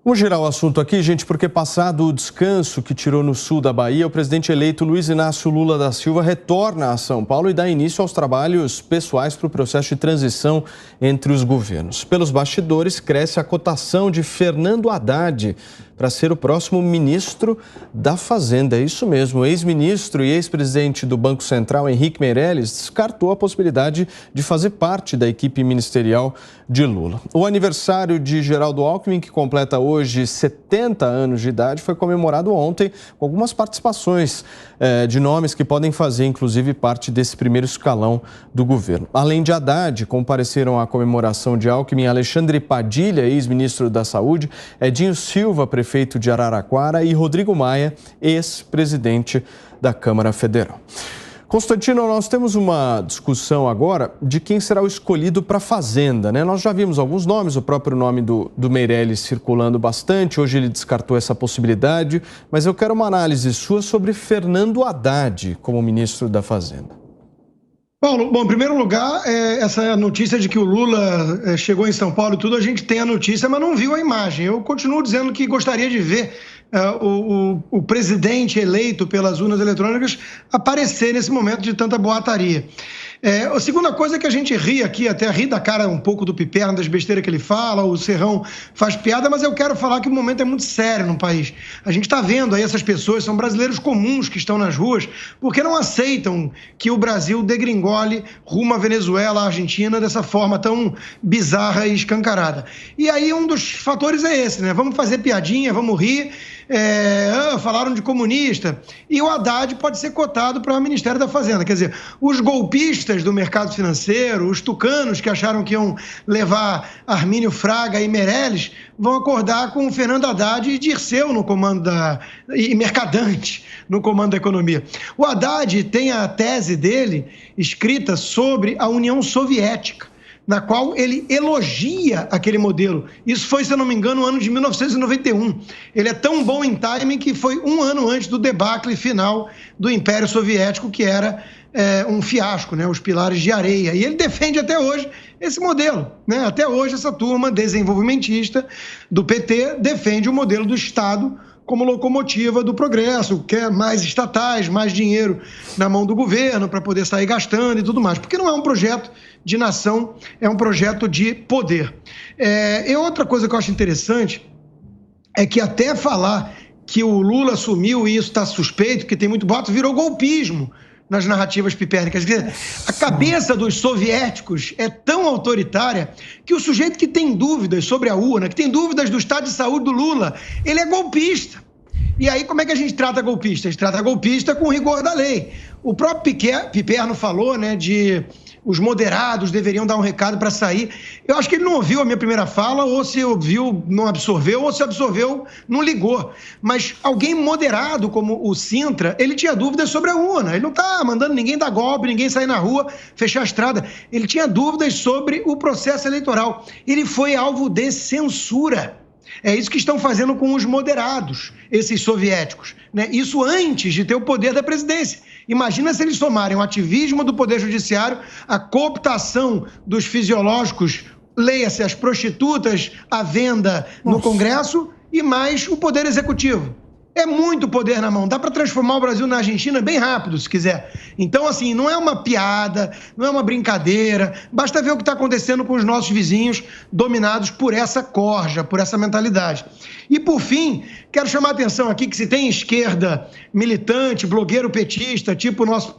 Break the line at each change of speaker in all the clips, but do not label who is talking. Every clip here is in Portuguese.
Vamos girar o assunto aqui, gente, porque passado o descanso que tirou no sul da Bahia, o presidente eleito Luiz Inácio Lula da Silva retorna a São Paulo e dá início aos trabalhos pessoais para o processo de transição entre os governos. Pelos bastidores, cresce a cotação de Fernando Haddad para ser o próximo ministro da Fazenda. É isso mesmo, o ex-ministro e ex-presidente do Banco Central, Henrique Meirelles, descartou a possibilidade de fazer parte da equipe ministerial de Lula. O aniversário de Geraldo Alckmin, que completa hoje 70 anos de idade, foi comemorado ontem com algumas participações de nomes que podem fazer, inclusive, parte desse primeiro escalão do governo. Além de Haddad, compareceram à comemoração de Alckmin Alexandre Padilha, ex-ministro da Saúde, Edinho Silva, prefeito de Araraquara, e Rodrigo Maia, ex-presidente da Câmara Federal. Constantino, nós temos uma discussão agora de quem será o escolhido para a Fazenda, né? Nós já vimos alguns nomes, o próprio nome do Meirelles circulando bastante, hoje ele descartou essa possibilidade, mas eu quero uma análise sua sobre Fernando Haddad como ministro da Fazenda.
Paulo, bom, em primeiro lugar, essa notícia de que o Lula chegou em São Paulo e tudo, a gente tem a notícia, mas não viu a imagem. Eu continuo dizendo que gostaria de ver o presidente eleito pelas urnas eletrônicas aparecer nesse momento de tanta boataria. A segunda coisa é que a gente ri aqui, até ri da cara um pouco do Piperno, das besteiras que ele fala, o Serrão faz piada, mas eu quero falar que o momento é muito sério no país. A gente está vendo aí essas pessoas, são brasileiros comuns que estão nas ruas, porque não aceitam que o Brasil degringole rumo à Venezuela, à Argentina, dessa forma tão bizarra e escancarada. E aí um dos fatores é esse, né? Vamos fazer piadinha, vamos rir. Falaram de comunista, e o Haddad pode ser cotado para o Ministério da Fazenda. Quer dizer, os golpistas do mercado financeiro, os tucanos que acharam que iam levar Armínio Fraga e Meirelles, vão acordar com o Fernando Haddad e Dirceu no comando e Mercadante no comando da economia. O Haddad tem a tese dele escrita sobre a União Soviética, na qual ele elogia aquele modelo. Isso foi, se eu não me engano, no ano de 1991. Ele é tão bom em timing que foi um ano antes do debacle final do Império Soviético, que era um fiasco, né? Os pilares de areia. E ele defende até hoje esse modelo, né? Até hoje essa turma desenvolvimentista do PT defende o modelo do Estado como locomotiva do progresso, quer mais estatais, mais dinheiro na mão do governo para poder sair gastando e tudo mais, porque não é um projeto de nação, é um projeto de poder. E outra coisa que eu acho interessante é que até falar que o Lula assumiu e isso está suspeito, porque tem muito boato, virou golpismo nas narrativas pipérnicas. Quer dizer, a cabeça dos soviéticos é tão autoritária que o sujeito que tem dúvidas sobre a urna, que tem dúvidas do estado de saúde do Lula, ele é golpista. E aí, como é que a gente trata golpista? A gente trata golpista com rigor da lei. O próprio Piperno falou, né, de os moderados deveriam dar um recado para sair. Eu acho que ele não ouviu a minha primeira fala, ou se ouviu, não absorveu, ou se absorveu, não ligou. Mas alguém moderado, como o Sintra, ele tinha dúvidas sobre a urna. Ele não está mandando ninguém dar golpe, ninguém sair na rua, fechar a estrada. Ele tinha dúvidas sobre o processo eleitoral. Ele foi alvo de censura. É isso que estão fazendo com os moderados, esses soviéticos, né? Isso antes de ter o poder da presidência. Imagina se eles somarem o ativismo do Poder Judiciário, a cooptação dos fisiológicos, leia-se as prostitutas à venda no Congresso, e mais o Poder Executivo. É muito poder na mão, dá para transformar o Brasil na Argentina bem rápido, se quiser. Então, assim, não é uma piada, não é uma brincadeira, basta ver o que está acontecendo com os nossos vizinhos dominados por essa corja, por essa mentalidade. E, por fim, quero chamar a atenção aqui que se tem esquerda militante, blogueiro petista, tipo o nosso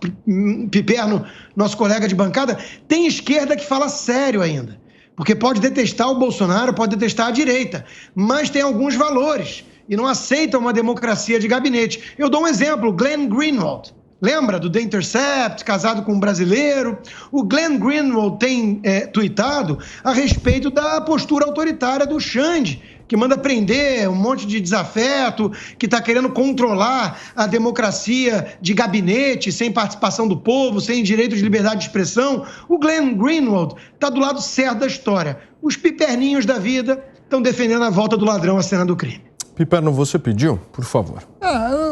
Piperno, nosso colega de bancada, tem esquerda que fala sério ainda. Porque pode detestar o Bolsonaro, pode detestar a direita, mas tem alguns valores e não aceita uma democracia de gabinete. Eu dou um exemplo, Glenn Greenwald. Lembra do The Intercept, casado com um brasileiro? O Glenn Greenwald tem tuitado a respeito da postura autoritária do Xande, que manda prender um monte de desafeto, que está querendo controlar a democracia de gabinete, sem participação do povo, sem direito de liberdade de expressão. O Glenn Greenwald está do lado certo da história. Os piperninhos da vida estão defendendo a volta do ladrão à cena do crime.
Piperno, você pediu? Por favor.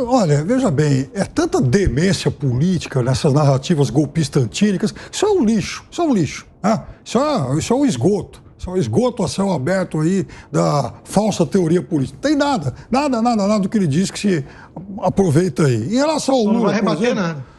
Olha, veja bem, é tanta demência política nessas narrativas golpistas antínicas, isso é um lixo, isso é um lixo. Isso é um esgoto. Só esgoto a céu aberto aí da falsa teoria política. Tem nada do que ele diz que se aproveita aí. Em relação ao Lula,
não vai rebater
por exemplo,
nada.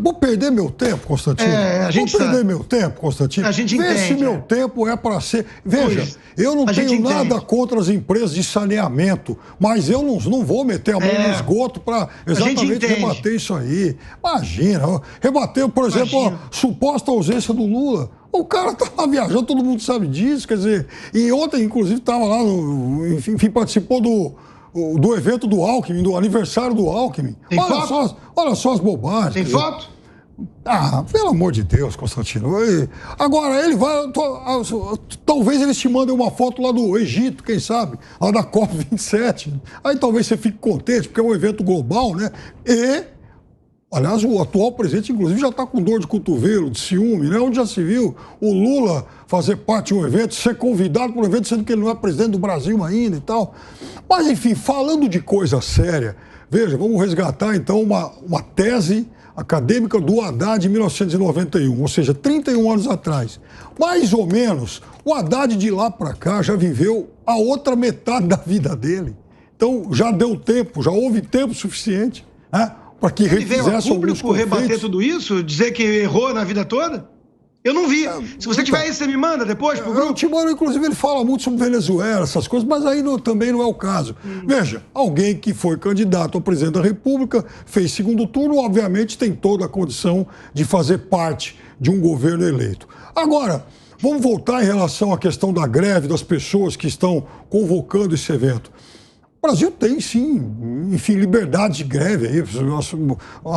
Vou perder meu tempo, Constantino. Vou perder meu tempo, Constantino.
A gente entende.
Vê se meu tempo é para ser... Veja, eu não tenho nada contra as empresas de saneamento, mas eu não vou meter a mão no esgoto para exatamente rebater isso aí. Imagina, rebater, por exemplo, a suposta ausência do Lula. O cara estava viajando, todo mundo sabe disso, quer dizer... E ontem, inclusive, estava lá, enfim, participou do evento do Alckmin, do aniversário do Alckmin. Olha só as bobagens.
Tem foto?
Pelo amor de Deus, Constantino. Agora, ele vai... Talvez eles te mandem uma foto lá do Egito, quem sabe? Lá da COP27. Aí talvez você fique contente, porque é um evento global, né? Aliás, o atual presidente, inclusive, já está com dor de cotovelo, de ciúme, né? Onde já se viu o Lula fazer parte de um evento, ser convidado para um evento, sendo que ele não é presidente do Brasil ainda e tal. Mas, enfim, falando de coisa séria, veja, vamos resgatar, então, uma tese acadêmica do Haddad em 1991, ou seja, 31 anos atrás. Mais ou menos, o Haddad de lá para cá já viveu a outra metade da vida dele. Então, já deu tempo, já houve tempo suficiente, né? Para que
ele veio a público rebater tudo isso? Dizer que errou na vida toda? Eu não vi. Se você tiver isso, você me manda depois pro grupo?
O Timóteo, inclusive, ele fala muito sobre Venezuela, essas coisas, mas aí também não é o caso. Veja, alguém que foi candidato ao presidente da República, fez segundo turno, obviamente tem toda a condição de fazer parte de um governo eleito. Agora, vamos voltar em relação à questão da greve, das pessoas que estão convocando esse evento. O Brasil tem, sim, enfim, liberdade de greve aí,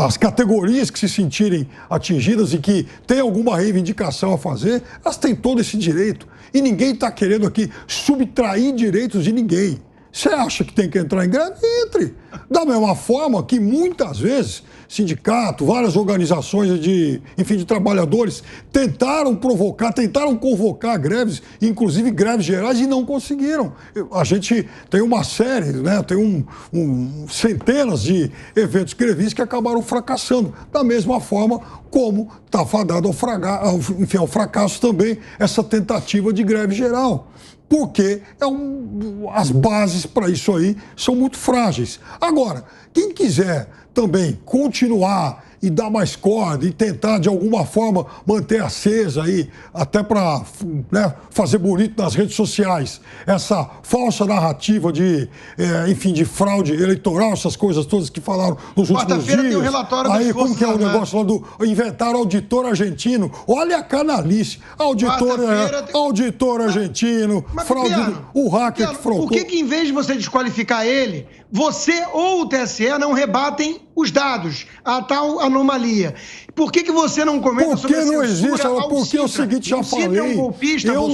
as categorias que se sentirem atingidas e que têm alguma reivindicação a fazer, elas têm todo esse direito. E ninguém está querendo aqui subtrair direitos de ninguém. Você acha que tem que entrar em greve? Entre. Da mesma forma que muitas vezes sindicato, várias organizações de trabalhadores tentaram convocar greves, inclusive greves gerais, e não conseguiram. A gente tem uma série, né, tem centenas de eventos grevistas que acabaram fracassando. Da mesma forma como está fadado ao fracasso também essa tentativa de greve geral. Porque as bases para isso aí são muito frágeis. Agora, quem quiser também continuar e dar mais corda e tentar, de alguma forma, manter acesa aí, até para, né, fazer bonito nas redes sociais, essa falsa narrativa de fraude eleitoral, essas coisas todas que falaram nos últimos dias.
Tem um relatório
aí, como que é o negócio lá do inventar auditor argentino? Olha a canalice. Auditor argentino, fraude, o hacker que fraudou.
Por que em vez de você desqualificar ele, você ou o TSE não rebatem os dados, a tal anomalia? Por que você não comenta sobre a censura ao Sintra?
Porque não existe, porque é o seguinte, já falei,
é um golpista,
eu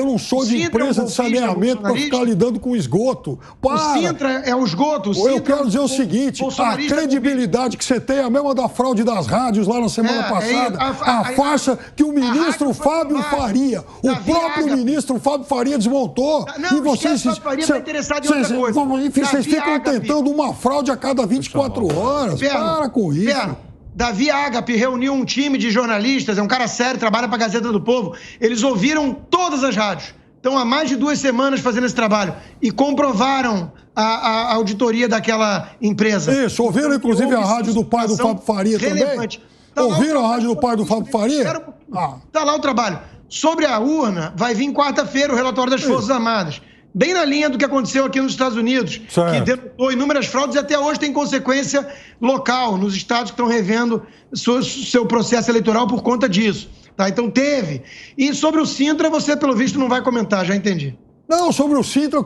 não sou de empresa de saneamento para ficar lidando com esgoto.
O Sintra é o esgoto.
Eu quero dizer o seguinte, a credibilidade que você tem é a mesma da fraude das rádios lá na semana passada, a farsa que o ministro Fábio Faria, o próprio ministro Fábio Faria desmontou.
Não, e vocês vai interessar de outra coisa.
Enfim, vocês ficam tentando uma fraude a cada 24 horas. Para com isso.
Davi Agape reuniu um time de jornalistas, é um cara sério, trabalha para a Gazeta do Povo. Eles ouviram todas as rádios. Estão há mais de 2 semanas fazendo esse trabalho e comprovaram a auditoria daquela empresa.
Isso, ouviram inclusive a rádio do pai do Fábio Faria
relevante.
Também? Ouviram a rádio do pai do Fábio Faria?
Está lá o trabalho. Sobre a urna, vai vir quarta-feira o relatório das Forças Armadas. Bem na linha do que aconteceu aqui nos Estados Unidos, que denotou inúmeras fraudes e até hoje tem consequência local, nos estados que estão revendo seu processo eleitoral por conta disso. Tá? Então teve. E sobre o Sintra, você, pelo visto, não vai comentar, já entendi.
Não, sobre o Sintra,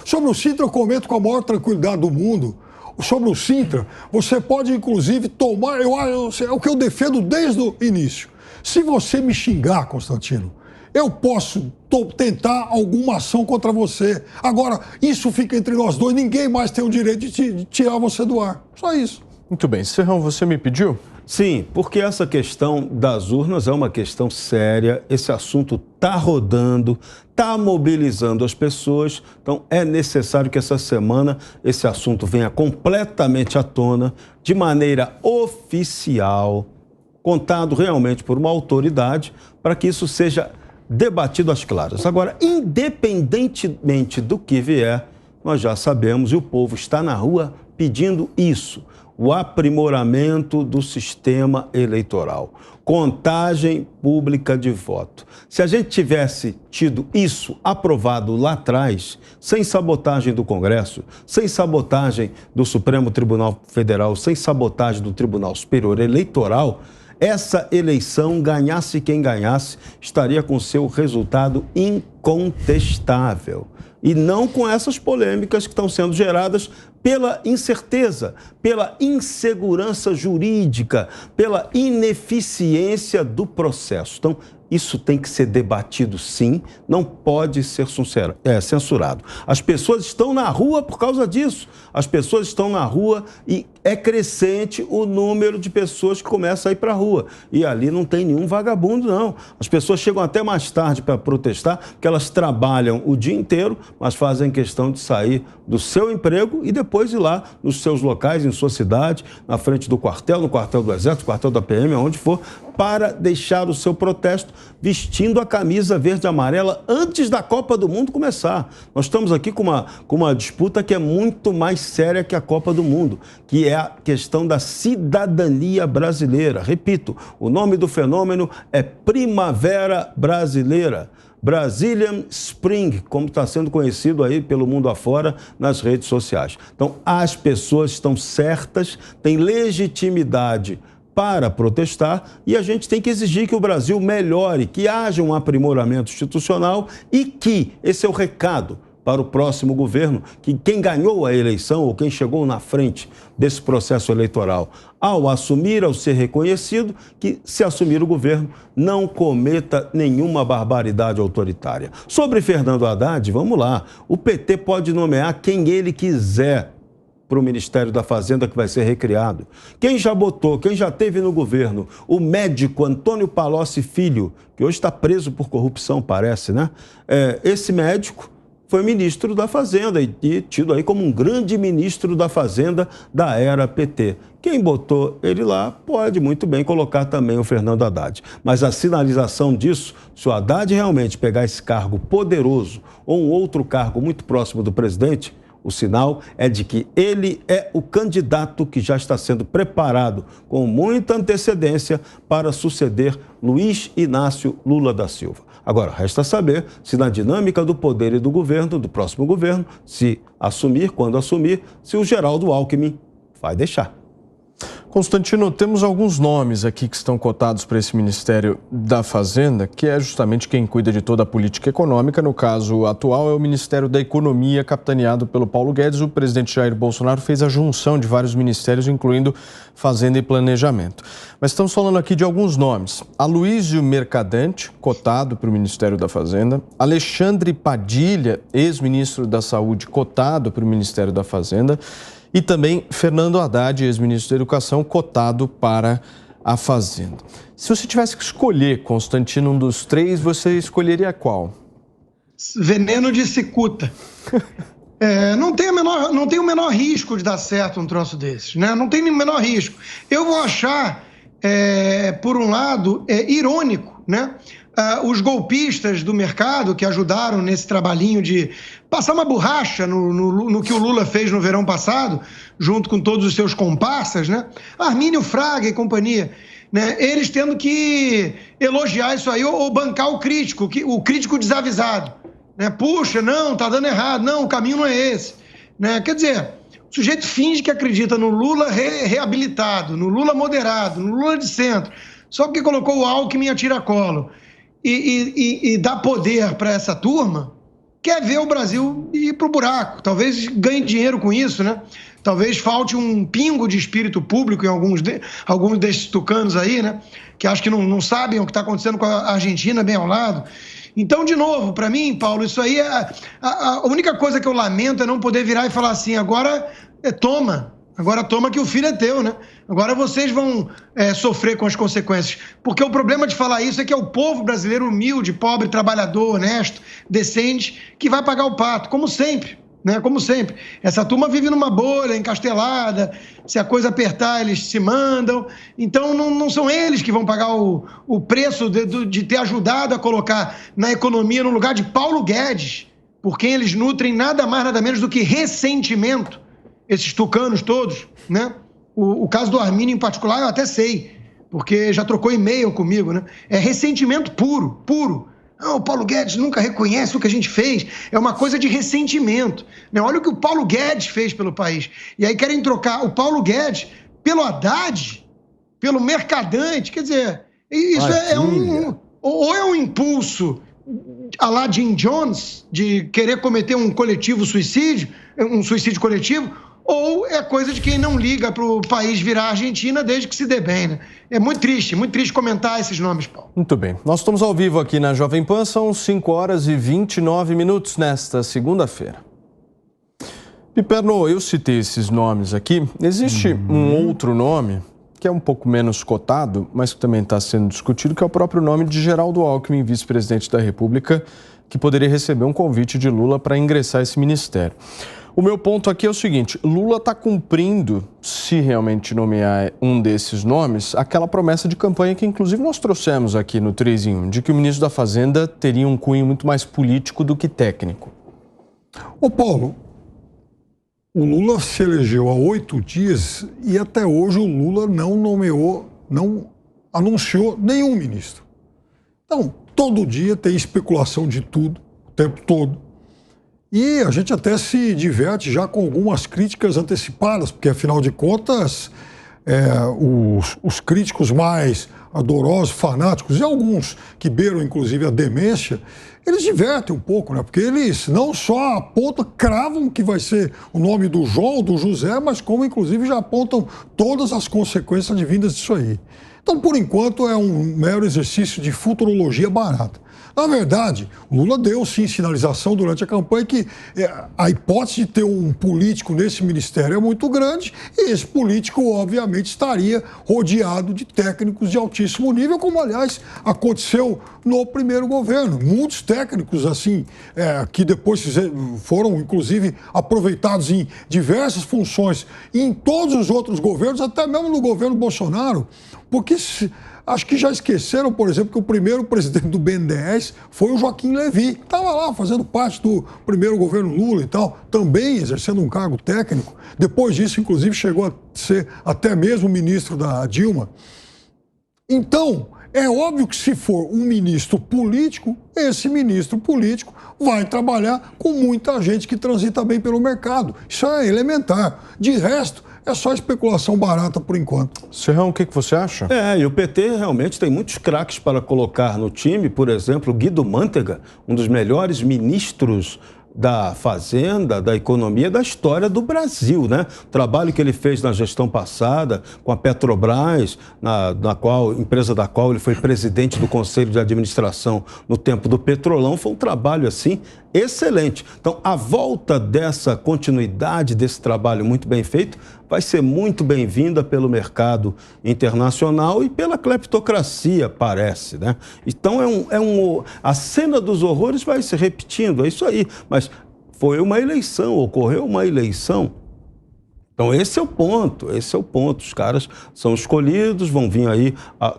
sobre o Sintra eu comento com a maior tranquilidade do mundo. Sobre o Sintra, você pode, inclusive, tomar... é o que eu defendo desde o início. Se você me xingar, Constantino, eu posso tentar alguma ação contra você. Agora, isso fica entre nós dois. Ninguém mais tem o direito de tirar você do ar. Só isso.
Muito bem. Serrão, você me pediu?
Sim, porque essa questão das urnas é uma questão séria. Esse assunto está rodando, está mobilizando as pessoas. Então, é necessário que essa semana esse assunto venha completamente à tona, de maneira oficial, contado realmente por uma autoridade para que isso seja debatido às claras. Agora, independentemente do que vier, nós já sabemos e o povo está na rua pedindo isso, o aprimoramento do sistema eleitoral, contagem pública de voto. Se a gente tivesse tido isso aprovado lá atrás, sem sabotagem do Congresso, sem sabotagem do Supremo Tribunal Federal, sem sabotagem do Tribunal Superior Eleitoral, essa eleição, ganhasse quem ganhasse, estaria com seu resultado incontestável. E não com essas polêmicas que estão sendo geradas pela incerteza, pela insegurança jurídica, pela ineficiência do processo. Então, isso tem que ser debatido, sim, não pode ser censurado. As pessoas estão na rua por causa disso. As pessoas estão na rua e é crescente o número de pessoas que começam a ir para a rua. E ali não tem nenhum vagabundo, não. As pessoas chegam até mais tarde para protestar, porque elas trabalham o dia inteiro, mas fazem questão de sair do seu emprego e depois ir lá nos seus locais, em sua cidade, na frente do quartel, no quartel do Exército, no quartel da PM, onde for, para deixar o seu protesto vestindo a camisa verde e amarela antes da Copa do Mundo começar. Nós estamos aqui com uma disputa que é muito mais séria que a Copa do Mundo, que é a questão da cidadania brasileira. Repito, o nome do fenômeno é Primavera Brasileira. Brazilian Spring, como está sendo conhecido aí pelo mundo afora nas redes sociais. Então, as pessoas estão certas, têm legitimidade para protestar e a gente tem que exigir que o Brasil melhore, que haja um aprimoramento institucional e que, esse é o recado para o próximo governo, que quem ganhou a eleição ou quem chegou na frente desse processo eleitoral, ao assumir, ao ser reconhecido, que se assumir o governo, não cometa nenhuma barbaridade autoritária. Sobre Fernando Haddad, vamos lá, o PT pode nomear quem ele quiser para o Ministério da Fazenda que vai ser recriado. Quem já botou, quem já teve no governo, o médico Antônio Palocci Filho, que hoje está preso por corrupção, parece, né? Esse médico foi ministro da Fazenda e tido aí como um grande ministro da Fazenda da era PT. Quem botou ele lá pode muito bem colocar também o Fernando Haddad. Mas a sinalização disso, se o Haddad realmente pegar esse cargo poderoso ou um outro cargo muito próximo do presidente, o sinal é de que ele é o candidato que já está sendo preparado com muita antecedência para suceder Luiz Inácio Lula da Silva. Agora, resta saber se na dinâmica do poder e do governo, do próximo governo, se assumir, quando assumir, se o Geraldo Alckmin vai deixar.
Constantino, temos alguns nomes aqui que estão cotados para esse Ministério da Fazenda, que é justamente quem cuida de toda a política econômica. No caso atual, é o Ministério da Economia, capitaneado pelo Paulo Guedes. O presidente Jair Bolsonaro fez a junção de vários ministérios, incluindo Fazenda e Planejamento. Mas estamos falando aqui de alguns nomes. Aloysio Mercadante, cotado para o Ministério da Fazenda. Alexandre Padilha, ex-ministro da Saúde, cotado para o Ministério da Fazenda. E também Fernando Haddad, ex-ministro da Educação, cotado para a Fazenda. Se você tivesse que escolher, Constantino, um dos três, você escolheria qual?
Veneno de cicuta. Não tem o menor risco de dar certo um troço desses, né? Não tem o menor risco. Eu vou achar, por um lado, irônico, né? Os golpistas do mercado que ajudaram nesse trabalhinho de passar uma borracha no que o Lula fez no verão passado, junto com todos os seus comparsas, né? Armínio Fraga e companhia, né? Eles tendo que elogiar isso aí ou bancar o crítico desavisado, né? Puxa, não, tá dando errado, não, o caminho não é esse, né? Quer dizer, o sujeito finge que acredita no Lula reabilitado, no Lula moderado, no Lula de centro, só porque colocou o Alckmin a tiracolo. E dá poder para essa turma, quer ver o Brasil ir para o buraco. Talvez ganhe dinheiro com isso, né? Talvez falte um pingo de espírito público em alguns desses tucanos aí, né? Que acho que não sabem o que está acontecendo com a Argentina bem ao lado. Então, de novo, para mim, Paulo, isso aí a única coisa que eu lamento é não poder virar e falar assim, agora toma que o filho é teu, né? Agora vocês vão sofrer com as consequências. Porque o problema de falar isso é que é o povo brasileiro humilde, pobre, trabalhador, honesto, decente, que vai pagar o pato, como sempre. né? Como sempre. Essa turma vive numa bolha, encastelada, se a coisa apertar, eles se mandam. Então, não são eles que vão pagar o preço de ter ajudado a colocar na economia no lugar de Paulo Guedes, por quem eles nutrem nada mais, nada menos do que ressentimento, esses tucanos todos, né? O caso do Armínio, em particular, eu até sei, porque já trocou e-mail comigo, né? É ressentimento puro, puro. O Paulo Guedes nunca reconhece o que a gente fez. É uma coisa de ressentimento, né? Olha o que o Paulo Guedes fez pelo país. E aí querem trocar o Paulo Guedes pelo Haddad, pelo Mercadante. Quer dizer, isso ou é um impulso à la Jim Jones, de querer cometer um suicídio coletivo, ou é coisa de quem não liga para o país virar Argentina desde que se dê bem, né? É muito triste comentar esses nomes, Paulo.
Muito bem. Nós estamos ao vivo aqui na Jovem Pan, são 5h29 nesta segunda-feira. Piperno, eu citei esses nomes aqui. Existe um outro nome que é um pouco menos cotado, mas que também está sendo discutido, que é o próprio nome de Geraldo Alckmin, vice-presidente da República, que poderia receber um convite de Lula para ingressar esse ministério. O meu ponto aqui é o seguinte: Lula está cumprindo, se realmente nomear um desses nomes, aquela promessa de campanha que inclusive nós trouxemos aqui no 3 em 1, de que o ministro da Fazenda teria um cunho muito mais político do que técnico.
Ô Paulo, o Lula se elegeu há 8 dias e até hoje o Lula não anunciou nenhum ministro. Então, todo dia tem especulação de tudo, o tempo todo. E a gente até se diverte já com algumas críticas antecipadas, porque, afinal de contas, os críticos mais ardorosos, fanáticos, e alguns que beiram, inclusive, a demência, eles divertem um pouco, né? Porque eles não só apontam, cravam que vai ser o nome do João, do José, mas como, inclusive, já apontam todas as consequências advindas disso aí. Então, por enquanto, é um mero exercício de futurologia barata. Na verdade, o Lula deu, sim, sinalização durante a campanha que a hipótese de ter um político nesse ministério é muito grande e esse político, obviamente, estaria rodeado de técnicos de altíssimo nível, como, aliás, aconteceu no primeiro governo. Muitos técnicos, assim, que depois foram, inclusive, aproveitados em diversas funções em todos os outros governos, até mesmo no governo Bolsonaro, porque acho que já esqueceram, por exemplo, que o primeiro presidente do BNDES foi o Joaquim Levy. Estava lá fazendo parte do primeiro governo Lula e tal, também exercendo um cargo técnico. Depois disso, inclusive, chegou a ser até mesmo ministro da Dilma. Então, é óbvio que se for um ministro político, esse ministro político vai trabalhar com muita gente que transita bem pelo mercado. Isso é elementar. De resto, é só especulação barata por enquanto.
Serrão, o que você acha?
E o PT realmente tem muitos craques para colocar no time. Por exemplo, Guido Mantega, um dos melhores ministros da Fazenda, da Economia, da história do Brasil, né? O trabalho que ele fez na gestão passada com a Petrobras, empresa da qual ele foi presidente do Conselho de Administração no tempo do Petrolão, foi um trabalho, assim, excelente. Então, a volta dessa continuidade desse trabalho muito bem feito vai ser muito bem-vinda pelo mercado internacional e pela cleptocracia, parece, né? Então, a cena dos horrores vai se repetindo, é isso aí. Mas foi uma eleição, ocorreu uma eleição. Então, esse é o ponto. Os caras são escolhidos, vão vir aí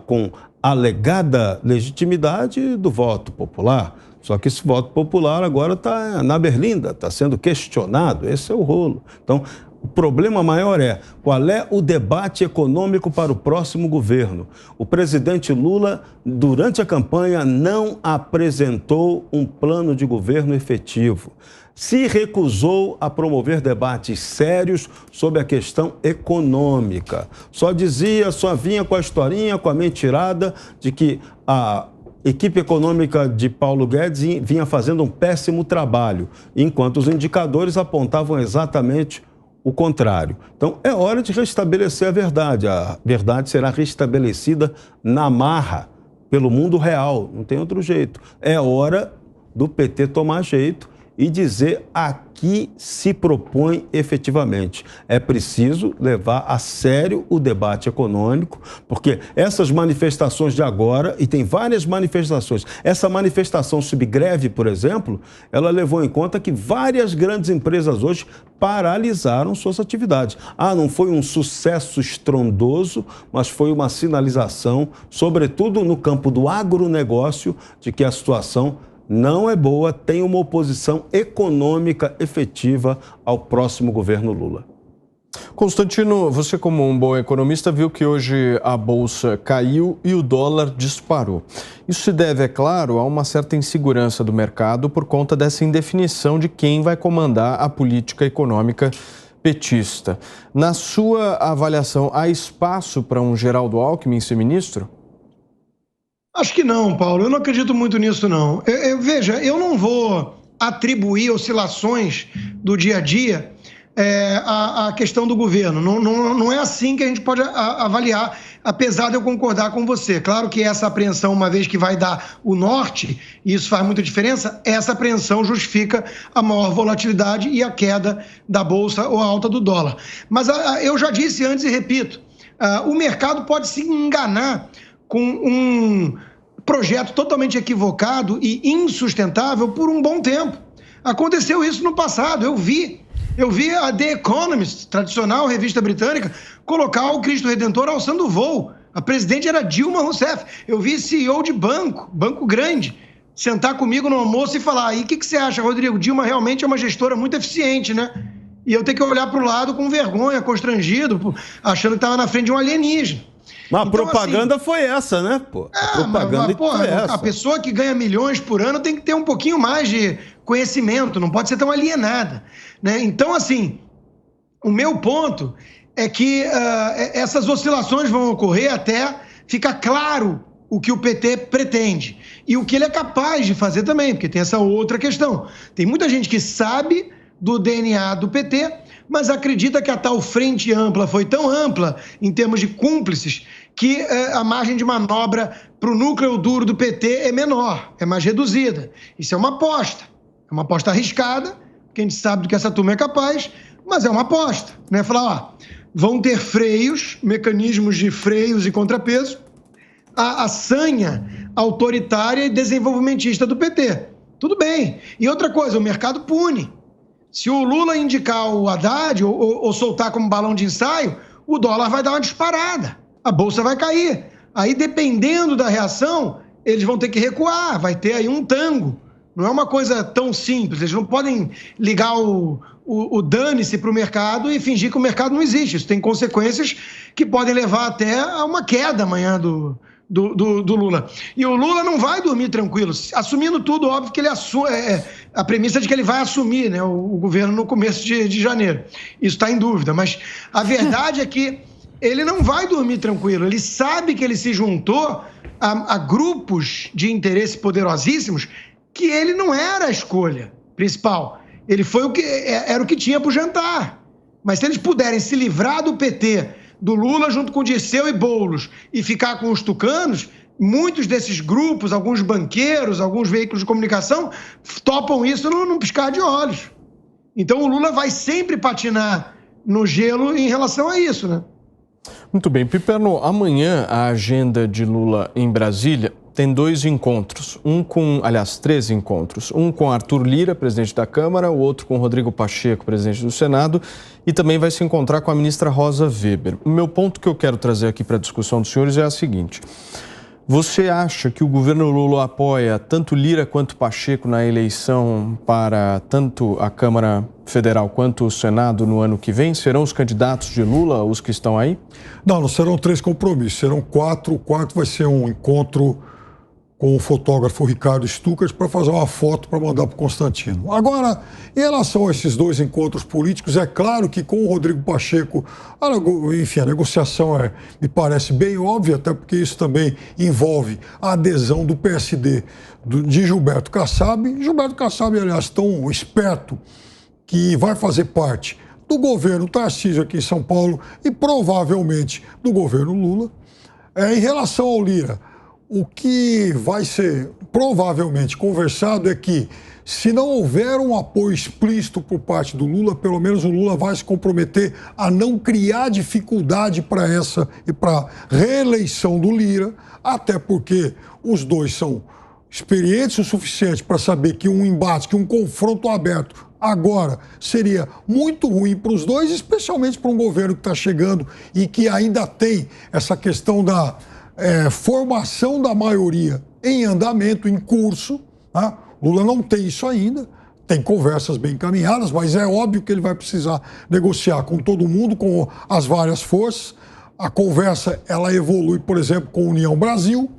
com alegada legitimidade do voto popular. Só que esse voto popular agora está na berlinda, está sendo questionado. Esse é o rolo. Então, o problema maior é qual é o debate econômico para o próximo governo. O presidente Lula, durante a campanha, não apresentou um plano de governo efetivo. Se recusou a promover debates sérios sobre a questão econômica. Só vinha com a historinha, com a mentirada de que a equipe econômica de Paulo Guedes vinha fazendo um péssimo trabalho, enquanto os indicadores apontavam exatamente o contrário. Então, é hora de restabelecer a verdade. A verdade será restabelecida na marra, pelo mundo real, não tem outro jeito. É hora do PT tomar jeito e dizer a que se propõe efetivamente. É preciso levar a sério o debate econômico, porque essas manifestações de agora, e tem várias manifestações, essa manifestação subgreve, por exemplo, ela levou em conta que várias grandes empresas hoje paralisaram suas atividades. Não foi um sucesso estrondoso, mas foi uma sinalização, sobretudo no campo do agronegócio, de que a situação não é boa, tem uma oposição econômica efetiva ao próximo governo Lula.
Constantino, você como um bom economista viu que hoje a bolsa caiu e o dólar disparou. Isso se deve, é claro, a uma certa insegurança do mercado por conta dessa indefinição de quem vai comandar a política econômica petista. Na sua avaliação, há espaço para um Geraldo Alckmin ser ministro?
Acho que não, Paulo. Eu não acredito muito nisso, não. Veja, eu não vou atribuir oscilações do dia a dia à questão do governo. Não é assim que a gente pode avaliar, apesar de eu concordar com você. Claro que essa apreensão, uma vez que vai dar o norte, e isso faz muita diferença, essa apreensão justifica a maior volatilidade e a queda da bolsa ou a alta do dólar. Mas eu já disse antes e repito, o mercado pode se enganar com um projeto totalmente equivocado e insustentável por um bom tempo. Aconteceu isso no passado, eu vi a The Economist, tradicional revista britânica, colocar o Cristo Redentor alçando voo. A presidente era Dilma Rousseff. Eu vi CEO de banco grande, sentar comigo no almoço e falar: e o que você acha, Rodrigo? Dilma realmente é uma gestora muito eficiente, né? E eu tenho que olhar para o lado com vergonha, constrangido, achando que estava na frente de um alienígena.
Mas a propaganda foi essa, né? A propaganda foi essa.
A pessoa que ganha milhões por ano tem que ter um pouquinho mais de conhecimento, não pode ser tão alienada, né? Então, assim, o meu ponto é que essas oscilações vão ocorrer até ficar claro o que o PT pretende e o que ele é capaz de fazer também, porque tem essa outra questão. Tem muita gente que sabe do DNA do PT, mas acredita que a tal frente ampla foi tão ampla em termos de cúmplices que a margem de manobra para o núcleo duro do PT é menor, é mais reduzida. Isso é uma aposta arriscada, porque a gente sabe do que essa turma é capaz, mas é uma aposta, né? Falar, vão ter freios, mecanismos de freios e contrapeso, a sanha autoritária e desenvolvimentista do PT. Tudo bem. E outra coisa, o mercado pune. Se o Lula indicar o Haddad ou soltar como balão de ensaio, o dólar vai dar uma disparada, a bolsa vai cair. Aí, dependendo da reação, eles vão ter que recuar, vai ter aí um tango. Não é uma coisa tão simples, eles não podem ligar o dane-se para o mercado e fingir que o mercado não existe. Isso tem consequências que podem levar até a uma queda amanhã do Lula. E o Lula não vai dormir tranquilo, assumindo tudo, óbvio que ele assume, a premissa de que ele vai assumir, né, o governo no começo de janeiro. Isso está em dúvida, mas a verdade é que ele não vai dormir tranquilo, ele sabe que ele se juntou a grupos de interesse poderosíssimos que ele não era a escolha principal, ele foi era o que tinha para o jantar. Mas se eles puderem se livrar do PT, do Lula junto com Dirceu e Boulos e ficar com os tucanos, muitos desses grupos, alguns banqueiros, alguns veículos de comunicação topam isso num piscar de olhos. Então o Lula vai sempre patinar no gelo em relação a isso, né?
Muito bem, Piperno, amanhã a agenda de Lula em Brasília tem 2 encontros, aliás, 3 encontros. Um com Arthur Lira, presidente da Câmara, o outro com Rodrigo Pacheco, presidente do Senado, e também vai se encontrar com a ministra Rosa Weber. O meu ponto que eu quero trazer aqui para a discussão dos senhores é o seguinte: você acha que o governo Lula apoia tanto Lira quanto Pacheco na eleição para tanto a Câmara Federal quanto o Senado no ano que vem? Serão os candidatos de Lula os que estão aí?
Não serão 3 compromissos, serão 4. O quarto vai ser um encontro com o fotógrafo Ricardo Stuckert para fazer uma foto para mandar para o Constantino. Agora, em relação a esses 2 encontros políticos, é claro que com o Rodrigo Pacheco, enfim, a negociação me parece bem óbvia, até porque isso também envolve a adesão do PSD de Gilberto Kassab. Gilberto Kassab, aliás, tão esperto que vai fazer parte do governo Tarcísio aqui em São Paulo e provavelmente do governo Lula. Em relação ao Lira, o que vai ser provavelmente conversado é que, se não houver um apoio explícito por parte do Lula, pelo menos o Lula vai se comprometer a não criar dificuldade para essa e para a reeleição do Lira, até porque os dois são experientes o suficiente para saber que um embate, que um confronto aberto agora seria muito ruim para os dois, especialmente para um governo que está chegando e que ainda tem essa questão da formação da maioria em andamento, em curso, tá? Lula não tem isso ainda, tem conversas bem encaminhadas, mas é óbvio que ele vai precisar negociar com todo mundo, com as várias forças. A conversa, ela evolui, por exemplo, com a União Brasil,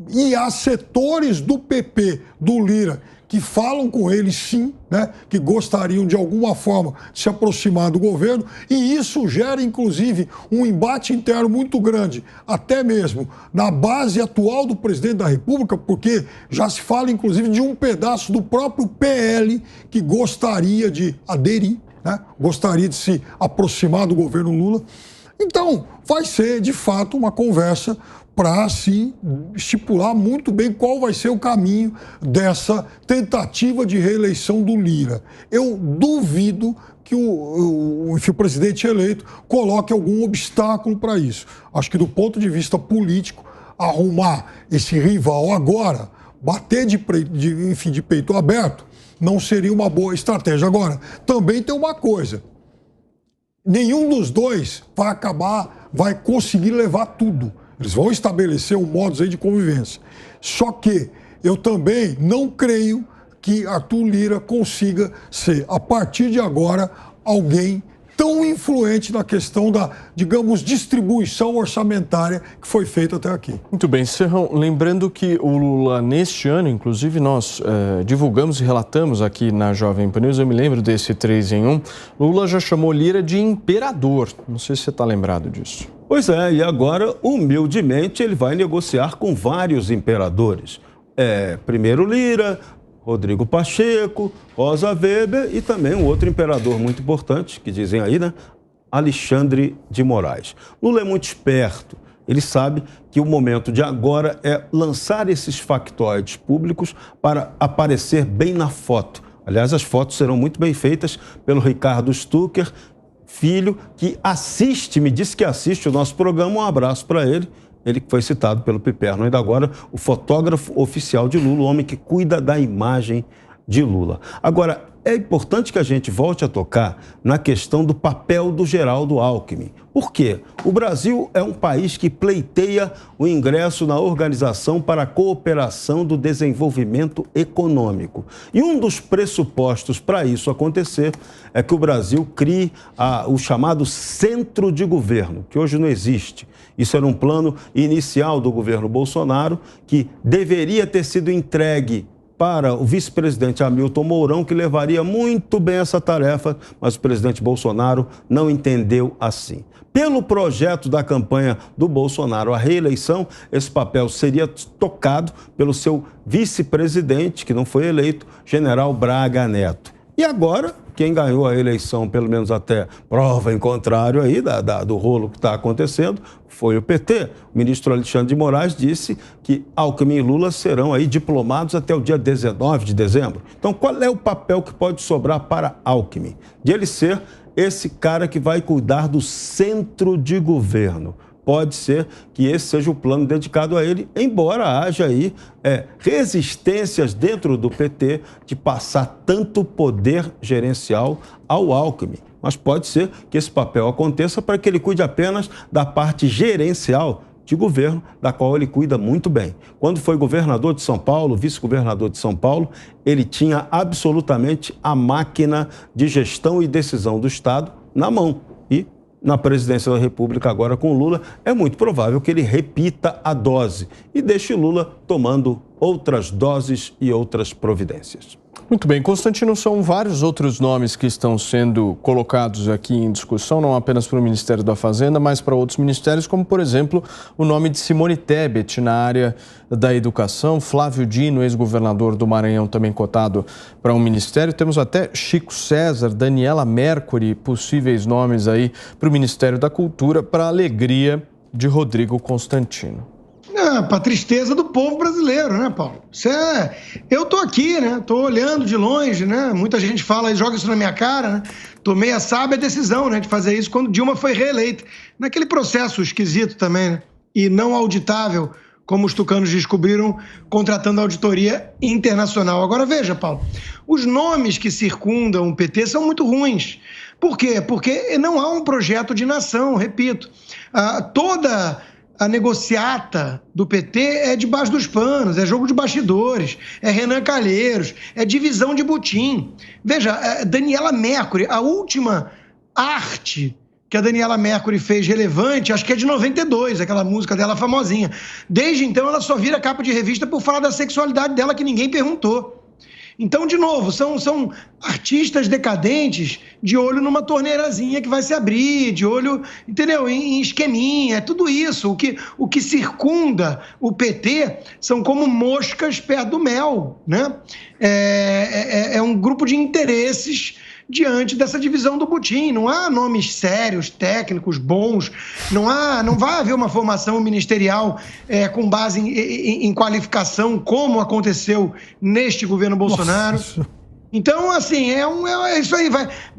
e há setores do PP, do Lira, que falam com ele, sim, né, que gostariam de alguma forma de se aproximar do governo, e isso gera, inclusive, um embate interno muito grande, até mesmo na base atual do presidente da República, porque já se fala, inclusive, de um pedaço do próprio PL que gostaria de aderir, né, gostaria de se aproximar do governo Lula. Então, vai ser, de fato, uma conversa para se estipular muito bem qual vai ser o caminho dessa tentativa de reeleição do Lira. Eu duvido que o presidente eleito coloque algum obstáculo para isso. Acho que, do ponto de vista político, arrumar esse rival agora, bater de peito aberto, não seria uma boa estratégia. Agora, também tem uma coisa: nenhum dos dois vai conseguir levar tudo. Eles vão estabelecer um modus aí de convivência. Só que eu também não creio que Arthur Lira consiga ser, a partir de agora, alguém tão influente na questão da, digamos, distribuição orçamentária que foi feita até aqui.
Muito bem, Serrão, lembrando que o Lula, neste ano, inclusive nós divulgamos e relatamos aqui na Jovem Pan News, eu me lembro desse 3 em 1, Lula já chamou Lira de imperador. Não sei se você está lembrado disso.
Pois é, e agora, humildemente, ele vai negociar com vários imperadores. Primeiro Lira, Rodrigo Pacheco, Rosa Weber e também um outro imperador muito importante, que dizem aí, né? Alexandre de Moraes. Lula é muito esperto. Ele sabe que o momento de agora é lançar esses factoides públicos para aparecer bem na foto. Aliás, as fotos serão muito bem feitas pelo Ricardo Stucker, filho, que me disse que assiste o nosso programa. Um abraço para ele. Ele que foi citado pelo Piperno, ainda agora o fotógrafo oficial de Lula, o homem que cuida da imagem de Lula. Agora, é importante que a gente volte a tocar na questão do papel do Geraldo Alckmin. Por quê? O Brasil é um país que pleiteia o ingresso na Organização para a Cooperação do Desenvolvimento Econômico. E um dos pressupostos para isso acontecer é que o Brasil crie o chamado centro de governo, que hoje não existe. Isso era um plano inicial do governo Bolsonaro, que deveria ter sido entregue para o vice-presidente Hamilton Mourão, que levaria muito bem essa tarefa, mas o presidente Bolsonaro não entendeu assim. Pelo projeto da campanha do Bolsonaro à reeleição, esse papel seria tocado pelo seu vice-presidente, que não foi eleito, General Braga Neto. E agora, quem ganhou a eleição, pelo menos até prova em contrário aí do rolo que está acontecendo, foi o PT. O ministro Alexandre de Moraes disse que Alckmin e Lula serão aí diplomados até o dia 19 de dezembro. Então, qual é o papel que pode sobrar para Alckmin? De ele ser esse cara que vai cuidar do centro de governo. Pode ser que esse seja o plano dedicado a ele, embora haja aí resistências dentro do PT de passar tanto poder gerencial ao Alckmin. Mas pode ser que esse papel aconteça para que ele cuide apenas da parte gerencial de governo, da qual ele cuida muito bem. Quando foi governador de São Paulo, vice-governador de São Paulo, ele tinha absolutamente a máquina de gestão e decisão do Estado na mão. E na presidência da República agora com Lula, é muito provável que ele repita a dose e deixe Lula tomando outras doses e outras providências.
Muito bem, Constantino, são vários outros nomes que estão sendo colocados aqui em discussão, não apenas para o Ministério da Fazenda, mas para outros ministérios, como, por exemplo, o nome de Simone Tebet na área da educação, Flávio Dino, ex-governador do Maranhão, também cotado para um ministério. Temos até Chico César, Daniela Mercury, possíveis nomes aí para o Ministério da Cultura, para a alegria de Rodrigo Constantino.
Para tristeza do povo brasileiro, né, Paulo? Eu estou aqui, né? Estou olhando de longe, né? Muita gente fala e joga isso na minha cara, né? Tomei a sábia decisão, né, de fazer isso quando Dilma foi reeleita. Naquele processo esquisito também, né? E não auditável, como os tucanos descobriram, contratando auditoria internacional. Agora veja, Paulo, os nomes que circundam o PT são muito ruins. Por quê? Porque não há um projeto de nação, repito. Toda a negociata do PT é debaixo dos panos, é jogo de bastidores, é Renan Calheiros, é divisão de butim. Veja, Daniela Mercury, a última arte que a Daniela Mercury fez relevante, acho que é de 92, aquela música dela famosinha. Desde então ela só vira capa de revista por falar da sexualidade dela que ninguém perguntou. Então, de novo, são artistas decadentes de olho numa torneirazinha que vai se abrir, de olho, entendeu, em esqueminha, é tudo isso. O que circunda o PT são como moscas perto do mel, né? É um grupo de interesses diante dessa divisão do butim. Não há nomes sérios, técnicos, bons, não vai haver uma formação ministerial com base em qualificação, como aconteceu neste governo Bolsonaro. Nossa. Então, assim, é isso aí.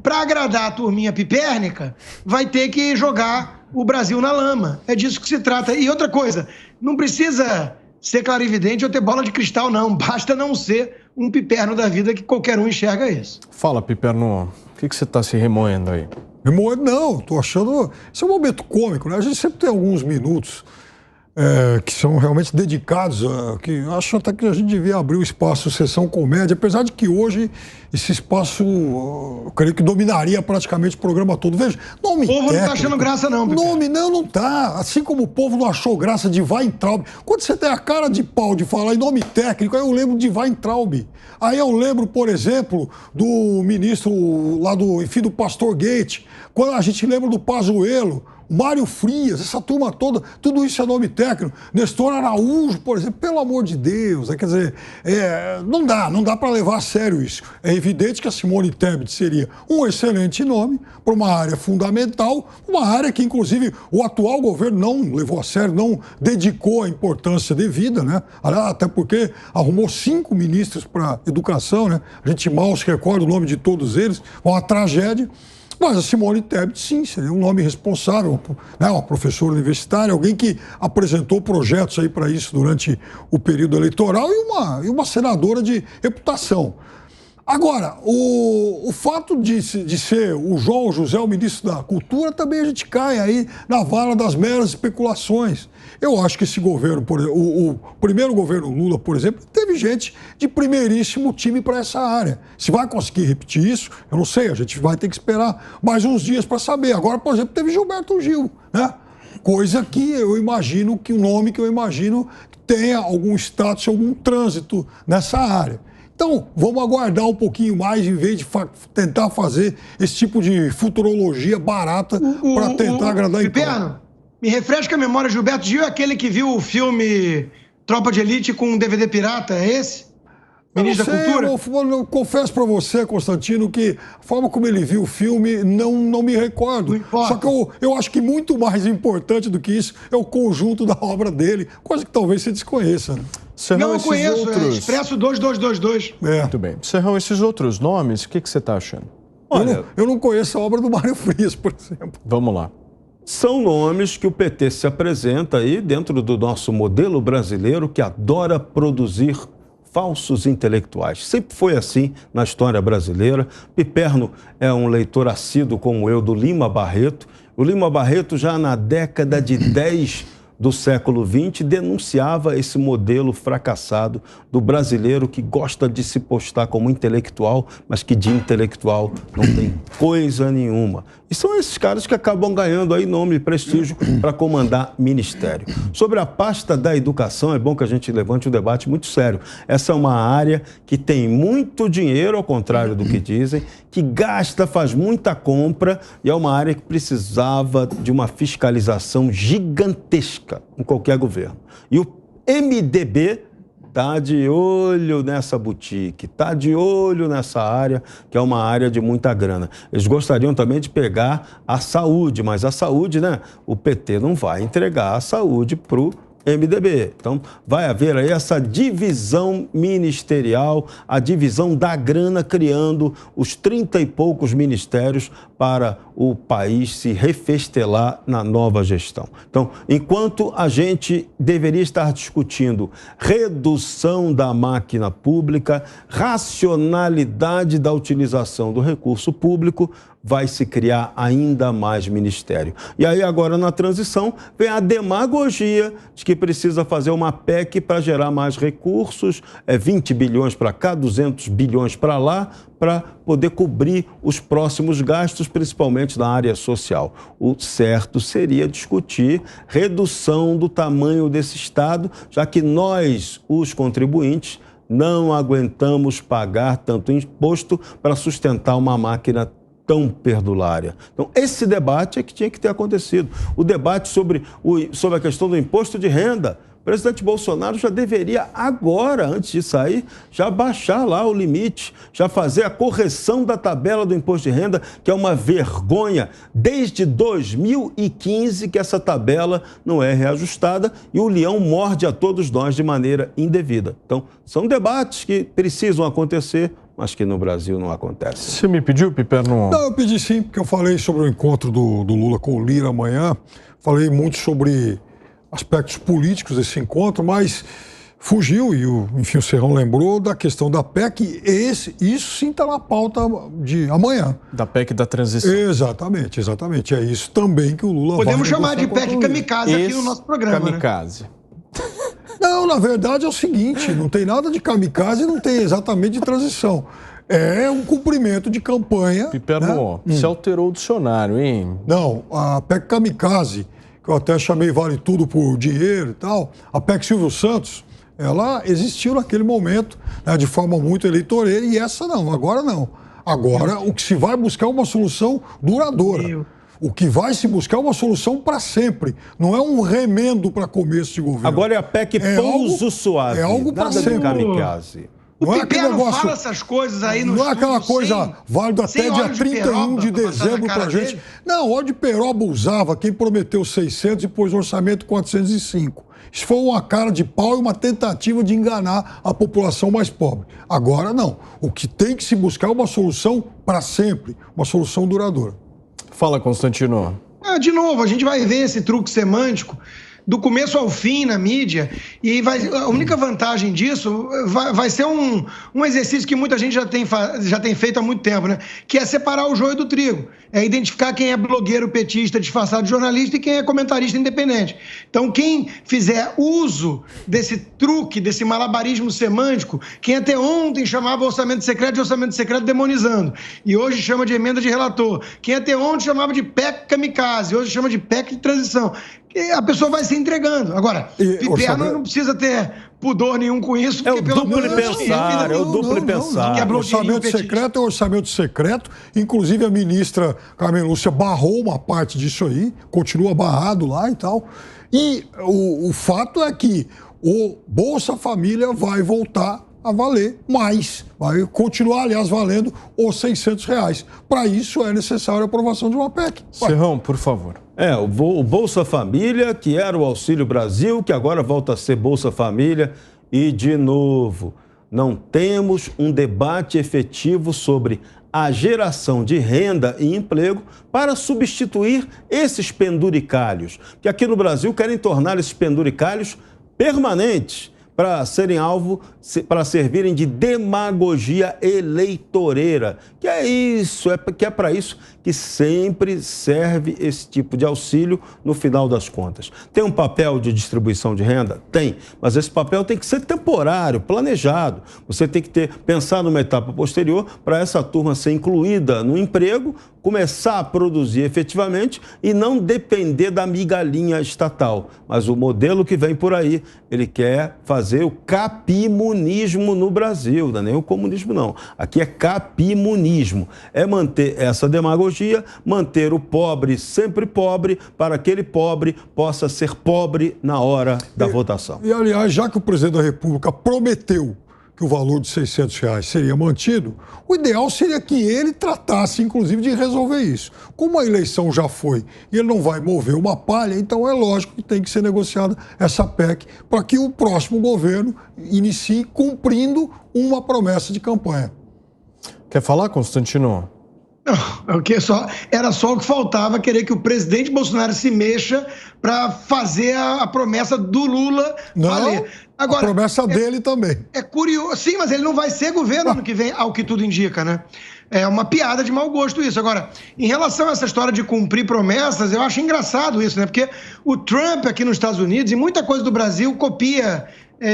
Para agradar a turminha pipérnica, vai ter que jogar o Brasil na lama. É disso que se trata. E outra coisa, não precisa ser clarividente ou ter bola de cristal, não. Basta não ser um piperno da vida que qualquer um enxerga isso.
Fala, Piperno, o que você está se remoendo aí?
Remoendo não, tô achando... Isso é um momento cômico, né? A gente sempre tem alguns minutos que são realmente dedicados que acho até que a gente devia abrir o espaço Sessão Comédia, apesar de que hoje esse espaço, eu creio que dominaria praticamente o programa todo. Veja, nome
O povo
técnico,
não tá achando graça não, Piper.
Nome, não tá. Assim como o povo não achou graça de Weintraub. Quando você tem a cara de pau de falar em nome técnico, aí eu lembro de Weintraub. Aí eu lembro, por exemplo, do ministro lá do Pastor Gate. Quando a gente lembra do Pazuello, Mário Frias, essa turma toda, tudo isso é nome técnico. Nestor Araújo, por exemplo, pelo amor de Deus, quer dizer, não dá para levar a sério isso. É evidente que a Simone Tebet seria um excelente nome para uma área fundamental, uma área que, inclusive, o atual governo não levou a sério, não dedicou a importância devida, né? Até porque arrumou 5 ministros para educação, né? A gente mal se recorda o nome de todos eles, uma tragédia. Mas a Simone Tebet, sim, seria um nome responsável, né? Uma professora universitária, alguém que apresentou projetos aí para isso durante o período eleitoral e uma senadora de reputação. Agora, o fato de ser o João José, o ministro da Cultura, também a gente cai aí na vala das meras especulações. Eu acho que esse governo, o primeiro governo Lula, por exemplo, teve gente de primeiríssimo time para essa área. Se vai conseguir repetir isso, eu não sei, a gente vai ter que esperar mais uns dias para saber. Agora, por exemplo, teve Gilberto Gil, né? Coisa que eu imagino, que o nome que eu imagino tenha algum status, algum trânsito nessa área. Então, vamos aguardar um pouquinho mais, em vez de tentar fazer esse tipo de futurologia barata para tentar agradar em
Piperno, me refresca a memória, Gilberto Gil é aquele que viu o filme Tropa de Elite com um DVD pirata, é esse? Ministro da Cultura?
Eu confesso para você, Constantino, que a forma como ele viu o filme, não me recordo. Só que eu acho que muito mais importante do que isso é o conjunto da obra dele, coisa que talvez você desconheça, né?
Serrão, não, eu conheço, outros... Expresso 2222.
Muito bem. Serrão, esses outros nomes, o que você está achando?
Olha, eu não conheço a obra do Mário Frias, por exemplo.
Vamos lá.
São nomes que o PT se apresenta aí dentro do nosso modelo brasileiro que adora produzir falsos intelectuais. Sempre foi assim na história brasileira. Piperno é um leitor assíduo como eu do Lima Barreto. O Lima Barreto já na década de 10 do século XX, denunciava esse modelo fracassado do brasileiro que gosta de se postar como intelectual, mas que de intelectual não tem coisa nenhuma. E são esses caras que acabam ganhando aí nome e prestígio para comandar ministério. Sobre a pasta da educação, é bom que a gente levante um debate muito sério. Essa é uma área que tem muito dinheiro, ao contrário do que dizem, que gasta, faz muita compra, e é uma área que precisava de uma fiscalização gigantesca em qualquer governo. E o MDB está de olho nessa boutique, está de olho nessa área, que é uma área de muita grana. Eles gostariam também de pegar a saúde, mas a saúde, né? O PT não vai entregar a saúde para o MDB. Então, vai haver aí essa divisão ministerial, a divisão da grana, criando os 30 e poucos ministérios para o país se refestelar na nova gestão. Então, enquanto a gente deveria estar discutindo redução da máquina pública, racionalidade da utilização do recurso público, vai se criar ainda mais ministério. E aí agora na transição vem a demagogia de que precisa fazer uma PEC para gerar mais recursos, 20 bilhões para cá, 200 bilhões para lá, para poder cobrir os próximos gastos, principalmente na área social. O certo seria discutir redução do tamanho desse Estado, já que nós, os contribuintes, não aguentamos pagar tanto imposto para sustentar uma máquina tão perdulária. Então, esse debate é que tinha que ter acontecido. O debate sobre a questão do imposto de renda. O presidente Bolsonaro já deveria agora, antes de sair, já baixar lá o limite, já fazer a correção da tabela do imposto de renda, que é uma vergonha. Desde 2015 que essa tabela não é reajustada e o leão morde a todos nós de maneira indevida. Então, são debates que precisam acontecer, mas que no Brasil não acontece.
Você me pediu, Piperno?
Não, eu pedi sim, porque eu falei sobre o encontro do Lula com o Lira amanhã, falei muito sobre aspectos políticos desse encontro, mas fugiu, e enfim, o Serrão lembrou da questão da PEC, isso sim está na pauta de amanhã.
Da PEC da transição.
Exatamente. É isso também que o Lula
Podemos chamar de PEC kamikaze aqui no nosso programa,
kamikaze.
Né?
Não, na verdade é o seguinte, não tem nada de kamikaze, não tem exatamente de transição. É um cumprimento de campanha.
Piperno,
né?
Você alterou o dicionário, hein?
Não, a PEC kamikaze, que eu até chamei vale tudo por dinheiro e tal, a PEC Silvio Santos, ela existiu naquele momento, né, de forma muito eleitoreira, e essa não, agora não. Agora o que se vai buscar é uma solução duradoura. O que vai se buscar é uma solução para sempre. Não é um remendo para começo de governo.
Agora é a PEC pouso suave.
É algo para sempre.
Kamikaze.
O Piperno fala essas coisas aí no
Não é aquela coisa válida até dia 31 de dezembro para a gente. Dele. Não, óleo de peroba usava quem prometeu 600 e pôs orçamento 405. Isso foi uma cara de pau e uma tentativa de enganar a população mais pobre. Agora não. O que tem que se buscar é uma solução para sempre, uma solução duradoura.
Fala, Constantino.
De novo, a gente vai ver esse truque semântico do começo ao fim na mídia, e a única vantagem disso vai ser um exercício que muita gente já tem feito há muito tempo, né? Que é separar o joio do trigo. É identificar quem é blogueiro petista disfarçado de jornalista e quem é comentarista independente. Então, quem fizer uso desse truque, desse malabarismo semântico, quem até ontem chamava orçamento secreto de orçamento secreto demonizando, e hoje chama de emenda de relator, quem até ontem chamava de PEC kamikaze, hoje chama de PEC de transição, a pessoa vai se entregando. Agora, Piperno não precisa ter pudor nenhum com isso.
É o duplo pensar, é o duplo pensar.
Orçamento secreto é orçamento secreto. Inclusive, a ministra Carmen Lúcia barrou uma parte disso aí, continua barrado lá e tal. E o fato é que o Bolsa Família vai voltar a valer mais. Vai continuar, aliás, valendo os R$600. Para isso é necessária a aprovação de uma PEC.
Serrão, por favor.
O Bolsa Família, que era o Auxílio Brasil, que agora volta a ser Bolsa Família. E, de novo, não temos um debate efetivo sobre a geração de renda e emprego para substituir esses penduricalhos, que aqui no Brasil querem tornar esses penduricalhos permanentes, para serem alvo, para servirem de demagogia eleitoreira. Que é isso, que é para isso que sempre serve esse tipo de auxílio no final das contas. Tem um papel de distribuição de renda? Tem, mas esse papel tem que ser temporário, planejado. Você tem que pensar numa etapa posterior para essa turma ser incluída no emprego, começar a produzir efetivamente e não depender da migalhinha estatal. Mas o modelo que vem por aí, ele quer fazer o capimunismo no Brasil, não é nem o comunismo não. Aqui é capimunismo. É manter essa demagogia, manter o pobre sempre pobre, para que aquele pobre possa ser pobre na hora da votação.
E, aliás, já que o presidente da República prometeu que o valor de R$600 seria mantido, o ideal seria que ele tratasse, inclusive, de resolver isso. Como a eleição já foi e ele não vai mover uma palha, então é lógico que tem que ser negociada essa PEC para que o próximo governo inicie cumprindo uma promessa de campanha.
Quer falar, Constantino?
Não, era só o que faltava, querer que o presidente Bolsonaro se mexa para fazer a promessa do Lula valer.
Agora, a promessa dele também.
É curioso, sim, mas ele não vai ser governo ano que vem, ao que tudo indica, né? É uma piada de mau gosto isso. Agora, em relação a essa história de cumprir promessas, eu acho engraçado isso, né? Porque o Trump aqui nos Estados Unidos e muita coisa do Brasil copia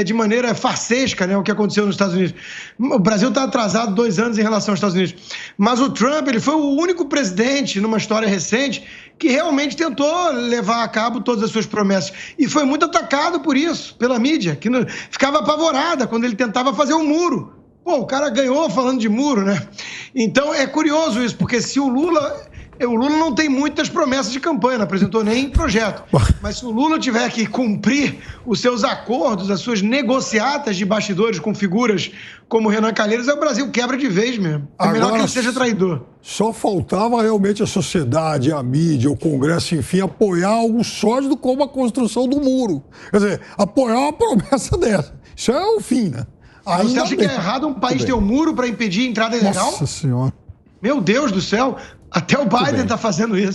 de maneira farsesca, né, o que aconteceu nos Estados Unidos. O Brasil está atrasado 2 anos em relação aos Estados Unidos. Mas o Trump, ele foi o único presidente, numa história recente, que realmente tentou levar a cabo todas as suas promessas. E foi muito atacado por isso, pela mídia, que ficava apavorada quando ele tentava fazer um muro. Pô, o cara ganhou falando de muro, né? Então é curioso isso, porque se o Lula não tem muitas promessas de campanha, não apresentou nem projeto. Mas se o Lula tiver que cumprir os seus acordos, as suas negociatas de bastidores com figuras como Renan Calheiros, o Brasil quebra de vez mesmo. É melhor que ele seja traidor.
Só faltava realmente a sociedade, a mídia, o Congresso, enfim, apoiar algo sólido como a construção do muro. Quer dizer, apoiar uma promessa dessa. Isso é o fim, né?
Você acha que é errado um país ter um muro para impedir a entrada ilegal?
Nossa Senhora.
Meu Deus do céu, até o Biden está fazendo isso.